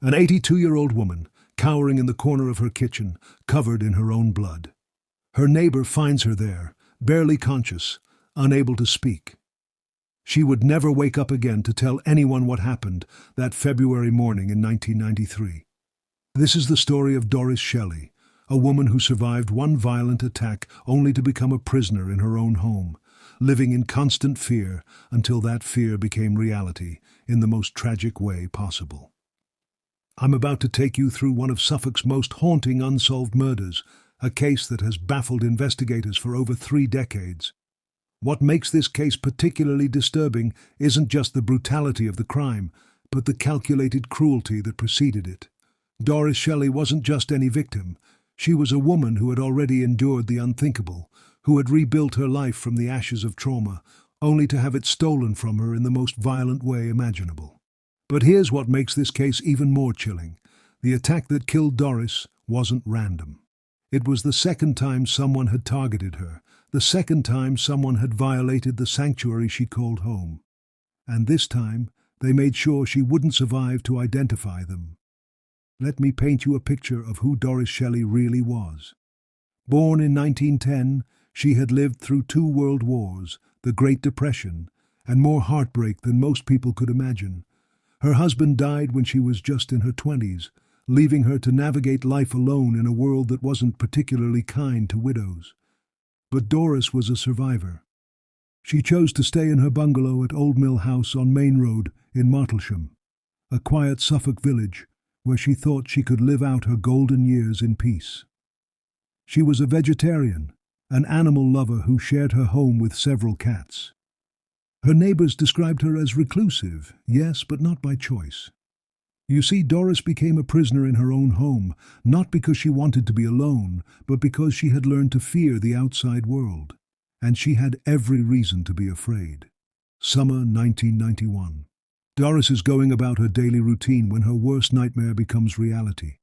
An 82-year-old woman, cowering in the corner of her kitchen, covered in her own blood. Her neighbor finds her there, barely conscious, unable to speak. She would never wake up again to tell anyone what happened that February morning in 1993. This is the story of Doris Shelley, a woman who survived one violent attack only to become a prisoner in her own home, living in constant fear until that fear became reality in the most tragic way possible. I'm about to take you through one of Suffolk's most haunting unsolved murders, a case that has baffled investigators for over 3 decades. What makes this case particularly disturbing isn't just the brutality of the crime, but the calculated cruelty that preceded it. Doris Shelley wasn't just any victim. She was a woman who had already endured the unthinkable, who had rebuilt her life from the ashes of trauma, only to have it stolen from her in the most violent way imaginable. But here's what makes this case even more chilling. The attack that killed Doris wasn't random. It was the second time someone had targeted her, the second time someone had violated the sanctuary she called home. And this time, they made sure she wouldn't survive to identify them. Let me paint you a picture of who Doris Shelley really was. Born in 1910, she had lived through 2 world wars, the Great Depression, and more heartbreak than most people could imagine. Her husband died when she was just in her 20s, leaving her to navigate life alone in a world that wasn't particularly kind to widows. But Doris was a survivor. She chose to stay in her bungalow at Old Mill House on Main Road in Martlesham, a quiet Suffolk village where she thought she could live out her golden years in peace. She was a vegetarian, an animal lover who shared her home with several cats. Her neighbors described her as reclusive, yes, but not by choice. You see, Doris became a prisoner in her own home, not because she wanted to be alone, but because she had learned to fear the outside world. And she had every reason to be afraid. Summer 1991. Doris is going about her daily routine when her worst nightmare becomes reality.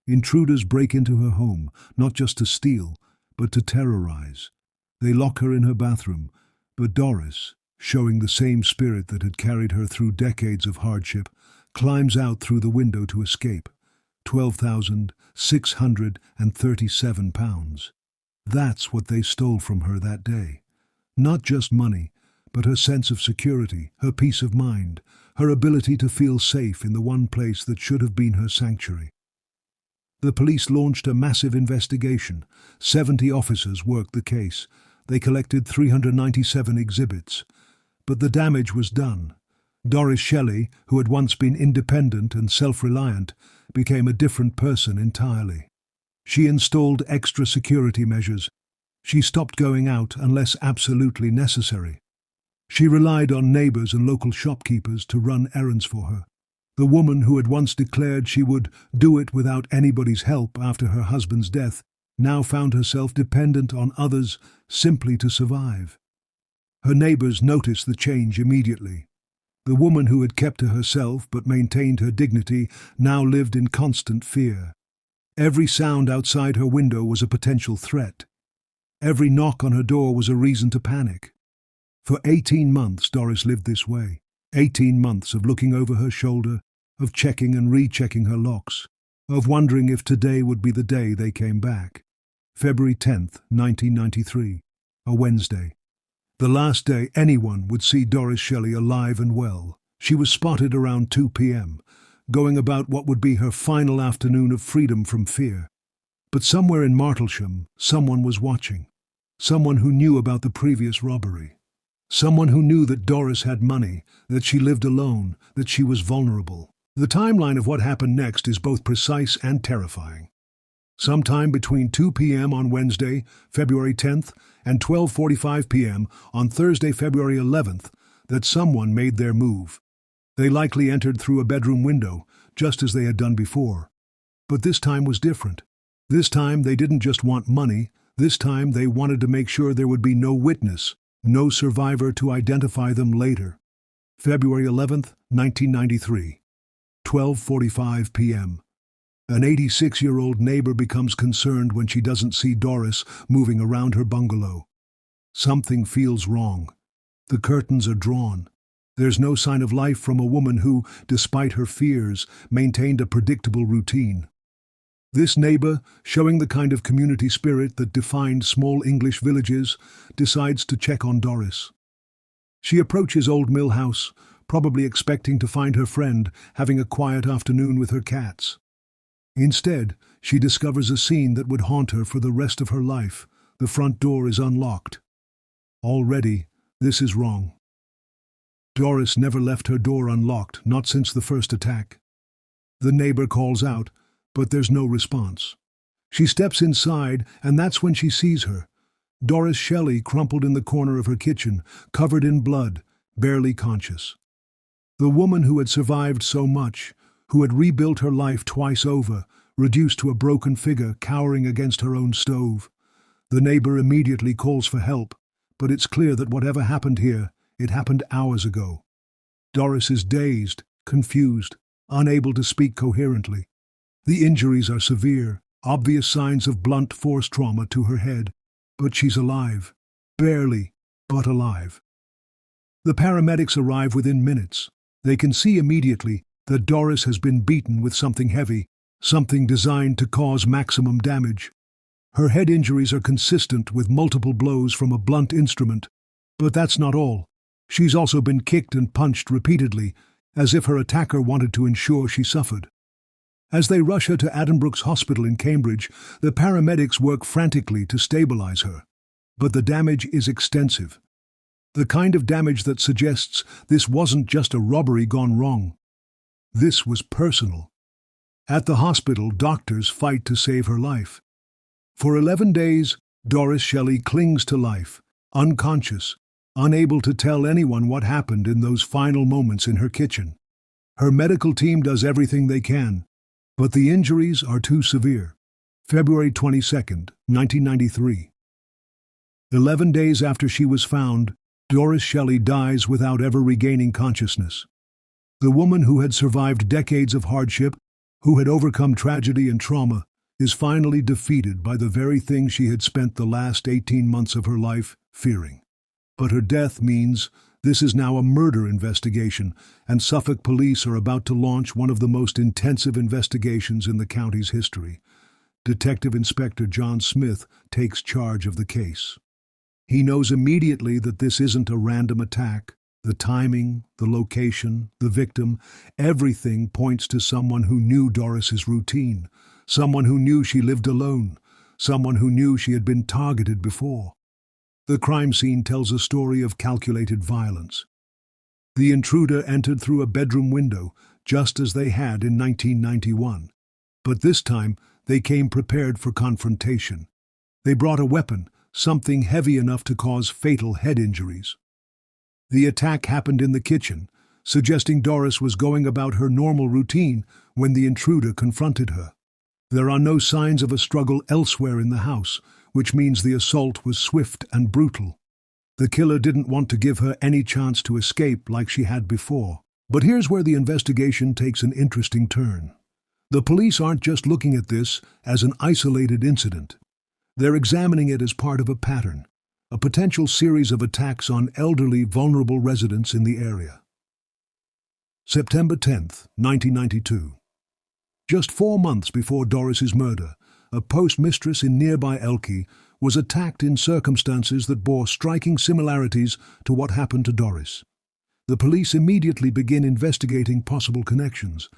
Intruders break into her home, not just to steal, but to terrorize. They lock her in her bathroom, but Doris, showing the same spirit that had carried her through decades of hardship, climbs out through the window to escape. £12,637. That's what they stole from her that day. Not just money, but her sense of security, her peace of mind, her ability to feel safe in the one place that should have been her sanctuary. The police launched a massive investigation. 70 officers worked the case. They collected 397 exhibits. But the damage was done. Doris Shelley, who had once been independent and self-reliant, became a different person entirely. She installed extra security measures. She stopped going out unless absolutely necessary. She relied on neighbors and local shopkeepers to run errands for her. The woman who had once declared she would do it without anybody's help after her husband's death now found herself dependent on others simply to survive. Her neighbors noticed the change immediately. The woman who had kept to herself but maintained her dignity now lived in constant fear. Every sound outside her window was a potential threat. Every knock on her door was a reason to panic. For 18 months Doris lived this way. 18 months of looking over her shoulder, of checking and rechecking her locks, of wondering if today would be the day they came back. February 10th, 1993, a Wednesday. The last day anyone would see Doris Shelley alive and well. She was spotted around 2 p.m., going about what would be her final afternoon of freedom from fear. But somewhere in Martlesham, someone was watching. Someone who knew about the previous robbery. Someone who knew that Doris had money, that she lived alone, that she was vulnerable. The timeline of what happened next is both precise and terrifying. Sometime between 2 p.m. on Wednesday, February 10th, and 12:45 p.m. on Thursday, February 11th, that someone made their move. They likely entered through a bedroom window, just as they had done before. But this time was different. This time they didn't just want money. This time they wanted to make sure there would be no witness, no survivor to identify them later. February 11th, 1993, 12:45 p.m. An 86-year-old neighbor becomes concerned when she doesn't see Doris moving around her bungalow. Something feels wrong. The curtains are drawn. There's no sign of life from a woman who, despite her fears, maintained a predictable routine. This neighbor, showing the kind of community spirit that defined small English villages, decides to check on Doris. She approaches Old Mill House, probably expecting to find her friend having a quiet afternoon with her cats. Instead, she discovers a scene that would haunt her for the rest of her life. The front door is unlocked. Already, this is wrong. Doris never left her door unlocked, not since the first attack. The neighbor calls out, but there's no response. She steps inside, and that's when she sees her. Doris Shelley crumpled in the corner of her kitchen, covered in blood, barely conscious. The woman who had survived so much, who had rebuilt her life twice over, reduced to a broken figure cowering against her own stove. The neighbor immediately calls for help, but it's clear that whatever happened here, it happened hours ago. Doris is dazed, confused, unable to speak coherently. The injuries are severe, obvious signs of blunt force trauma to her head, but she's alive. Barely, but alive. The paramedics arrive within minutes. They can see immediately that Doris has been beaten with something heavy, something designed to cause maximum damage. Her head injuries are consistent with multiple blows from a blunt instrument, but that's not all. She's also been kicked and punched repeatedly, as if her attacker wanted to ensure she suffered. As they rush her to Addenbrooke's Hospital in Cambridge, the paramedics work frantically to stabilize her. But the damage is extensive. The kind of damage that suggests this wasn't just a robbery gone wrong. This was personal. At the hospital, doctors fight to save her life. For 11 days, Doris Shelley clings to life, unconscious, unable to tell anyone what happened in those final moments in her kitchen. Her medical team does everything they can, but the injuries are too severe. February 22nd, 1993. 11 days after she was found, Doris Shelley dies without ever regaining consciousness. The woman who had survived decades of hardship, who had overcome tragedy and trauma, is finally defeated by the very thing she had spent the last 18 months of her life fearing. But her death means this is now a murder investigation, and Suffolk police are about to launch one of the most intensive investigations in the county's history. Detective Inspector John Smith takes charge of the case. He knows immediately that this isn't a random attack. The timing, the location, the victim, everything points to someone who knew Doris's routine, someone who knew she lived alone, someone who knew she had been targeted before. The crime scene tells a story of calculated violence. The intruder entered through a bedroom window, just as they had in 1991. But this time, they came prepared for confrontation. They brought a weapon, something heavy enough to cause fatal head injuries. The attack happened in the kitchen, suggesting Doris was going about her normal routine when the intruder confronted her. There are no signs of a struggle elsewhere in the house, which means the assault was swift and brutal. The killer didn't want to give her any chance to escape like she had before. But here's where the investigation takes an interesting turn. The police aren't just looking at this as an isolated incident. They're examining it as part of a pattern, a potential series of attacks on elderly, vulnerable residents in the area. September 10th, 1992. Just 4 months before Doris's murder, a postmistress in nearby Elkie was attacked in circumstances that bore striking similarities to what happened to Doris. The police immediately begin investigating possible connections.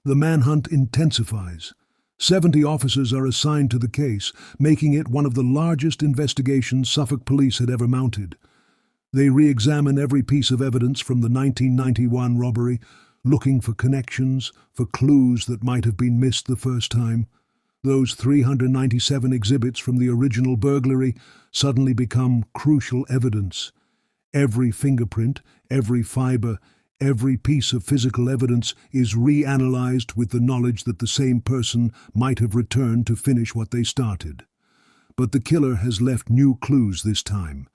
The manhunt intensifies. 70 officers are assigned to the case, making it one of the largest investigations Suffolk police had ever mounted. They re-examine every piece of evidence from the 1991 robbery, looking for connections, for clues that might have been missed the first time. Those 397 exhibits from the original burglary suddenly become crucial evidence. Every fingerprint, every fiber, every piece of physical evidence is reanalyzed with the knowledge that the same person might have returned to finish what they started. But the killer has left new clues this time.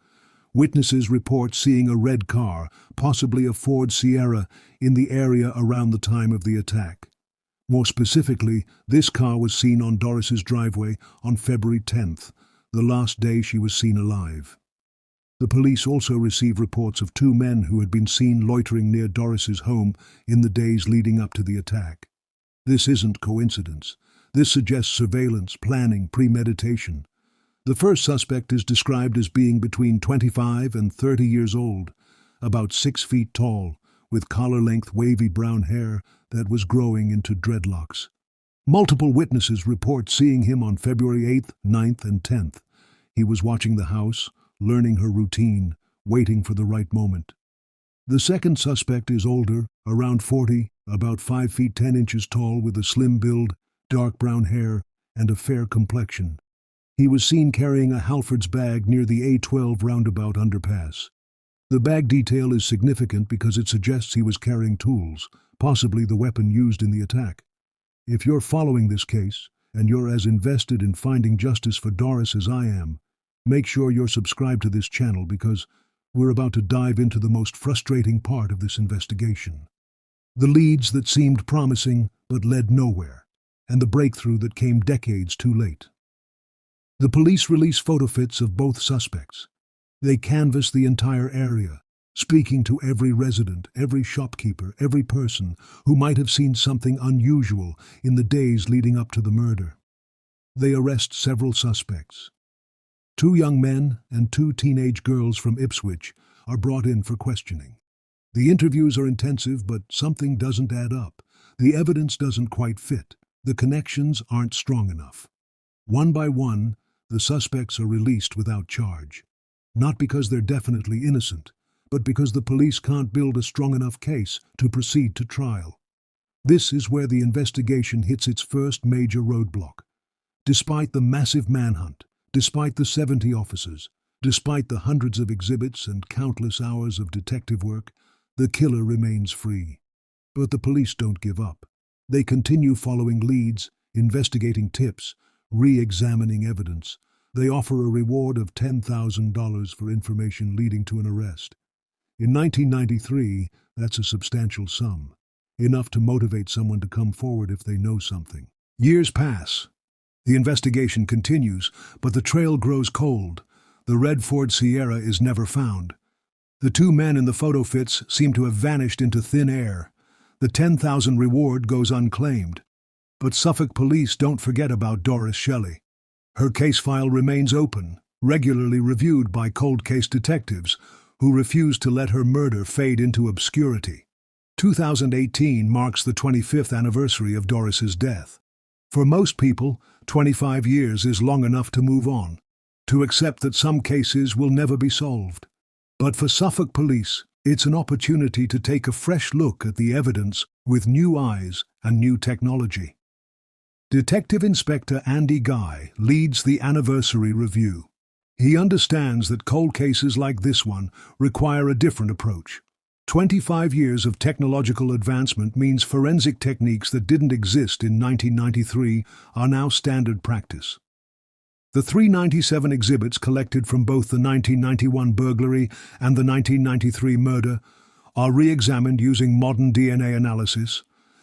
Witnesses report seeing a red car, possibly a Ford Sierra, in the area around the time of the attack. More specifically, this car was seen on Doris's driveway on February 10th, the last day she was seen alive. The police also receive reports of two men who had been seen loitering near Doris's home in the days leading up to the attack. This isn't coincidence. This suggests surveillance, planning, premeditation. The first suspect is described as being between 25 and 30 years old, about 6 feet tall, with collar-length wavy brown hair that was growing into dreadlocks. Multiple witnesses report seeing him on February 8th, 9th, and 10th. He was watching the house, learning her routine, waiting for the right moment. The second suspect is older, around 40, about 5 feet 10 inches tall with a slim build, dark brown hair, and a fair complexion. He was seen carrying a Halford's bag near the A12 roundabout underpass. The bag detail is significant because it suggests he was carrying tools, possibly the weapon used in the attack. If you're following this case, and you're as invested in finding justice for Doris as I am, make sure you're subscribed to this channel because we're about to dive into the most frustrating part of this investigation. The leads that seemed promising but led nowhere, and the breakthrough that came decades too late. The police release photo fits of both suspects. They canvass the entire area, speaking to every resident, every shopkeeper, every person who might have seen something unusual in the days leading up to the murder. They arrest several suspects. 2 young men and 2 teenage girls from Ipswich are brought in for questioning. The interviews are intensive, but something doesn't add up. The evidence doesn't quite fit. The connections aren't strong enough. One by one, the suspects are released without charge. Not because they're definitely innocent, but because the police can't build a strong enough case to proceed to trial. This is where the investigation hits its first major roadblock. Despite the massive manhunt, despite the 70 officers, despite the hundreds of exhibits and countless hours of detective work, the killer remains free. But the police don't give up. They continue following leads, investigating tips, re-examining evidence. They offer a reward of $10,000 for information leading to an arrest. In 1993, that's a substantial sum, enough to motivate someone to come forward if they know something. Years pass. The investigation continues, but the trail grows cold. The red Ford Sierra is never found. The 2 men in the photo fits seem to have vanished into thin air. The $10,000 reward goes unclaimed. But Suffolk police don't forget about Doris Shelley. Her case file remains open, regularly reviewed by cold case detectives who refuse to let her murder fade into obscurity. 2018 marks the 25th anniversary of Doris's death. For most people, 25 years is long enough to move on, to accept that some cases will never be solved. But for Suffolk police, it's an opportunity to take a fresh look at the evidence with new eyes and new technology. Detective Inspector Andy Guy leads the anniversary review. He understands that cold cases like this one require a different approach. 25 years of technological advancement means forensic techniques that didn't exist in 1993 are now standard practice. The 397 exhibits collected from both the 1991 burglary and the 1993 murder are re-examined using modern DNA analysis,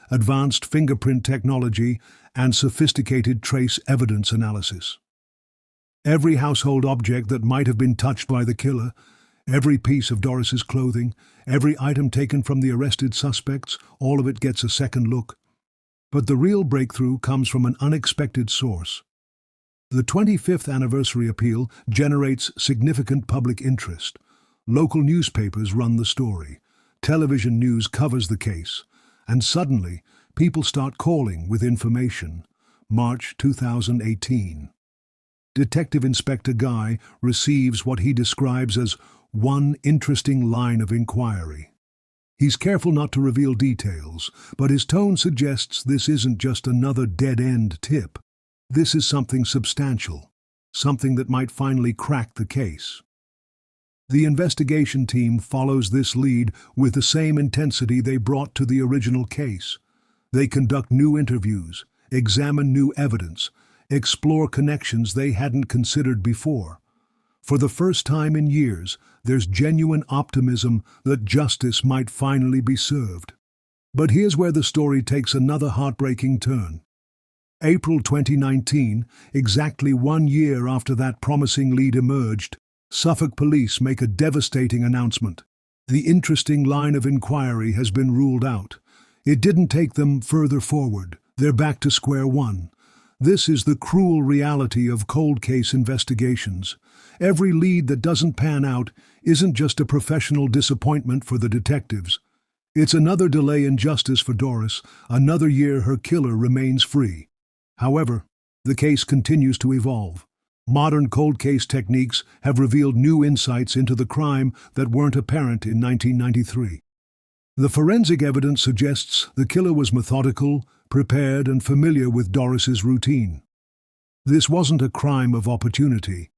advanced fingerprint technology, and sophisticated trace evidence analysis. Every household object that might have been touched by the killer, every piece of Doris's clothing, every item taken from the arrested suspects, all of it gets a second look. But the real breakthrough comes from an unexpected source. The 25th anniversary appeal generates significant public interest. Local newspapers run the story. Television news covers the case. And suddenly, people start calling with information. March 2018. Detective Inspector Guy receives what he describes as one interesting line of inquiry. He's careful not to reveal details, but his tone suggests this isn't just another dead-end tip. This is something substantial, something that might finally crack the case. The investigation team follows this lead with the same intensity they brought to the original case. They conduct new interviews, examine new evidence, explore connections they hadn't considered before. For the first time in years, there's genuine optimism that justice might finally be served. But here's where the story takes another heartbreaking turn. April 2019, exactly 1 year after that promising lead emerged, Suffolk police make a devastating announcement. The interesting line of inquiry has been ruled out. It didn't take them further forward. They're back to square one. This is the cruel reality of cold case investigations. Every lead that doesn't pan out isn't just a professional disappointment for the detectives. It's another delay in justice for Doris. Another year her killer remains free. However, the case continues to evolve. Modern cold case techniques have revealed new insights into the crime that weren't apparent in 1993. The forensic evidence suggests the killer was methodical, prepared, and familiar with Doris's routine. This wasn't a crime of opportunity.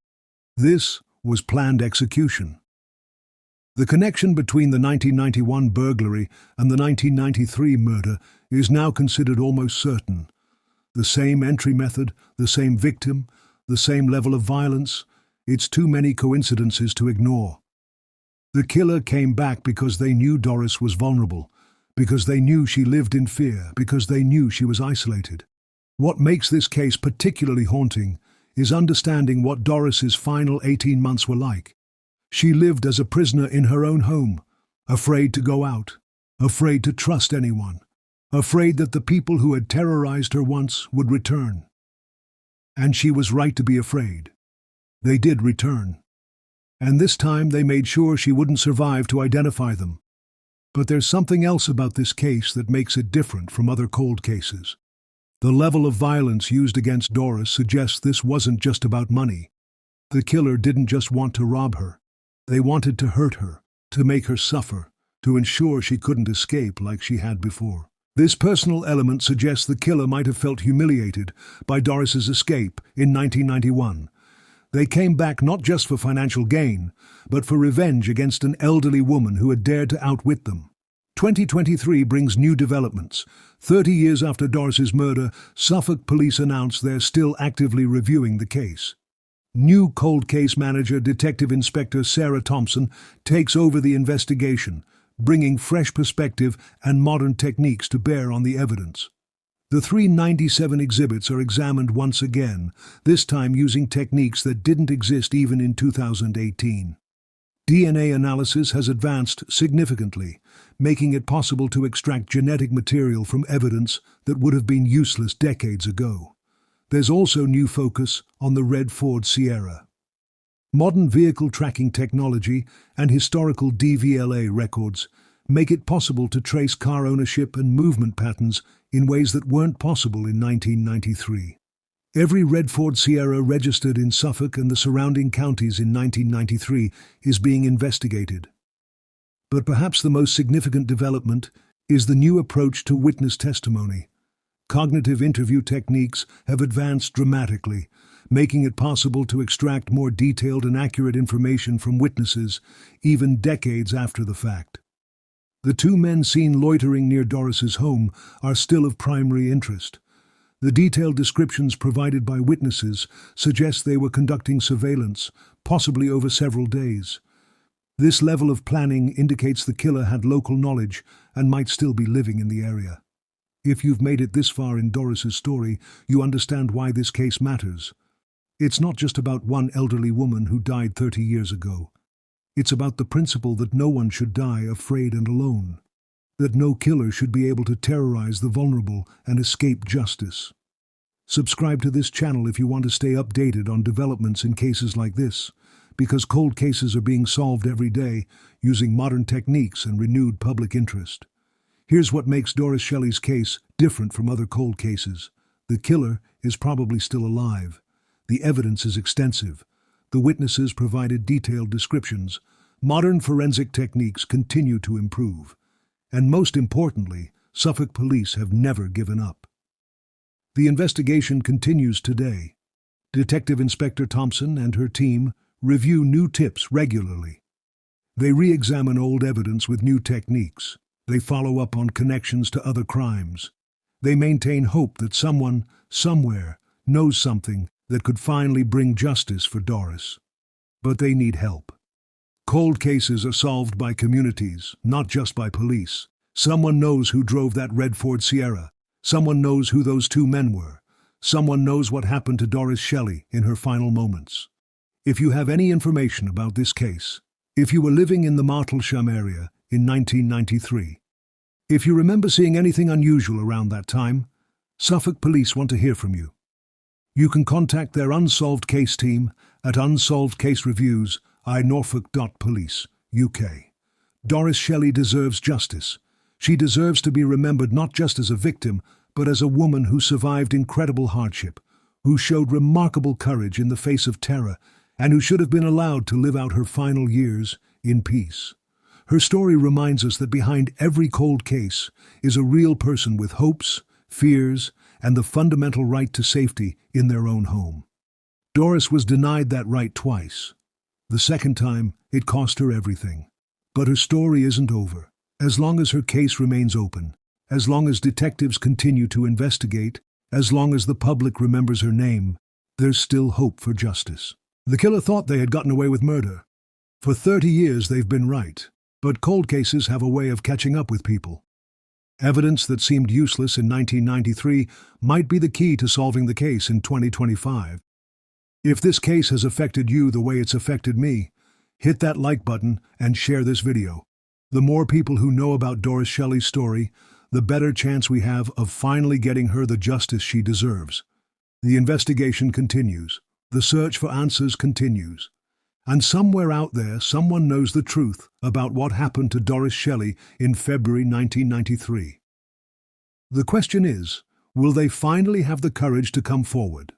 This was planned execution. The connection between the 1991 burglary and the 1993 murder is now considered almost certain. The same entry method, the same victim, the same level of violence. It's too many coincidences to ignore. The killer came back because they knew Doris was vulnerable, because they knew she lived in fear, because they knew she was isolated. What makes this case particularly haunting is understanding what Doris's final 18 months were like. She lived as a prisoner in her own home, afraid to go out, afraid to trust anyone, afraid that the people who had terrorized her once would return. And she was right to be afraid. They did return. And this time they made sure she wouldn't survive to identify them. But there's something else about this case that makes it different from other cold cases. The level of violence used against Doris suggests this wasn't just about money. The killer didn't just want to rob her. They wanted to hurt her, to make her suffer, to ensure she couldn't escape like she had before. This personal element suggests the killer might have felt humiliated by Doris's escape in 1991. They came back not just for financial gain, but for revenge against an elderly woman who had dared to outwit them. 2023 brings new developments. 30 years after Doris's murder, Suffolk police announced they're still actively reviewing the case. New cold case manager Detective Inspector Sarah Thompson takes over the investigation, bringing fresh perspective and modern techniques to bear on the evidence. The 397 exhibits are examined once again, this time using techniques that didn't exist even in 2018. DNA analysis has advanced significantly, making it possible to extract genetic material from evidence that would have been useless decades ago. There's also new focus on the red Ford Sierra. Modern vehicle tracking technology and historical DVLA records make it possible to trace car ownership and movement patterns in ways that weren't possible in 1993. Every red Ford Sierra registered in Suffolk and the surrounding counties in 1993 is being investigated. But perhaps the most significant development is the new approach to witness testimony. Cognitive interview techniques have advanced dramatically, making it possible to extract more detailed and accurate information from witnesses, even decades after the fact. The two men seen loitering near Doris's home are still of primary interest. The detailed descriptions provided by witnesses suggest they were conducting surveillance, possibly over several days. This level of planning indicates the killer had local knowledge and might still be living in the area. If you've made it this far in Doris's story, you understand why this case matters. It's not just about one elderly woman who died 30 years ago. It's about the principle that no one should die afraid and alone, that no killer should be able to terrorize the vulnerable and escape justice. Subscribe to this channel if you want to stay updated on developments in cases like this, because cold cases are being solved every day using modern techniques and renewed public interest. Here's what makes Doris Shelley's case different from other cold cases. The killer is probably still alive. The evidence is extensive. The witnesses provided detailed descriptions. Modern forensic techniques continue to improve. And most importantly, Suffolk police have never given up. The investigation continues today. Detective Inspector Thompson and her team review new tips regularly. They re-examine old evidence with new techniques. They follow up on connections to other crimes. They maintain hope that someone, somewhere, knows something that could finally bring justice for Doris. But they need help. Cold cases are solved by communities, not just by police. Someone knows who drove that red Ford Sierra. Someone knows who those two men were. Someone knows what happened to Doris Shelley in her final moments. If you have any information about this case, if you were living in the Martlesham area in 1993, if you remember seeing anything unusual around that time, Suffolk Police want to hear from you. You can contact their Unsolved case team at Unsolved Case Reviews, Norfolk.police, UK. Doris Shelley deserves justice. She deserves to be remembered not just as a victim, but as a woman who survived incredible hardship, who showed remarkable courage in the face of terror, and who should have been allowed to live out her final years in peace. Her story reminds us that behind every cold case is a real person with hopes, fears, and the fundamental right to safety in their own home. Doris was denied that right twice. The second time, it cost her everything. But her story isn't over. As long as her case remains open, as long as detectives continue to investigate, as long as the public remembers her name, there's still hope for justice. The killer thought they had gotten away with murder. For 30 years they've been right, but cold cases have a way of catching up with people. Evidence that seemed useless in 1993 might be the key to solving the case in 2025. If this case has affected you the way it's affected me, hit that like button and share this video. The more people who know about Doris Shelley's story, the better chance we have of finally getting her the justice she deserves. The investigation continues. The search for answers continues. And somewhere out there, someone knows the truth about what happened to Doris Shelley in February 1993. The question is, will they finally have the courage to come forward?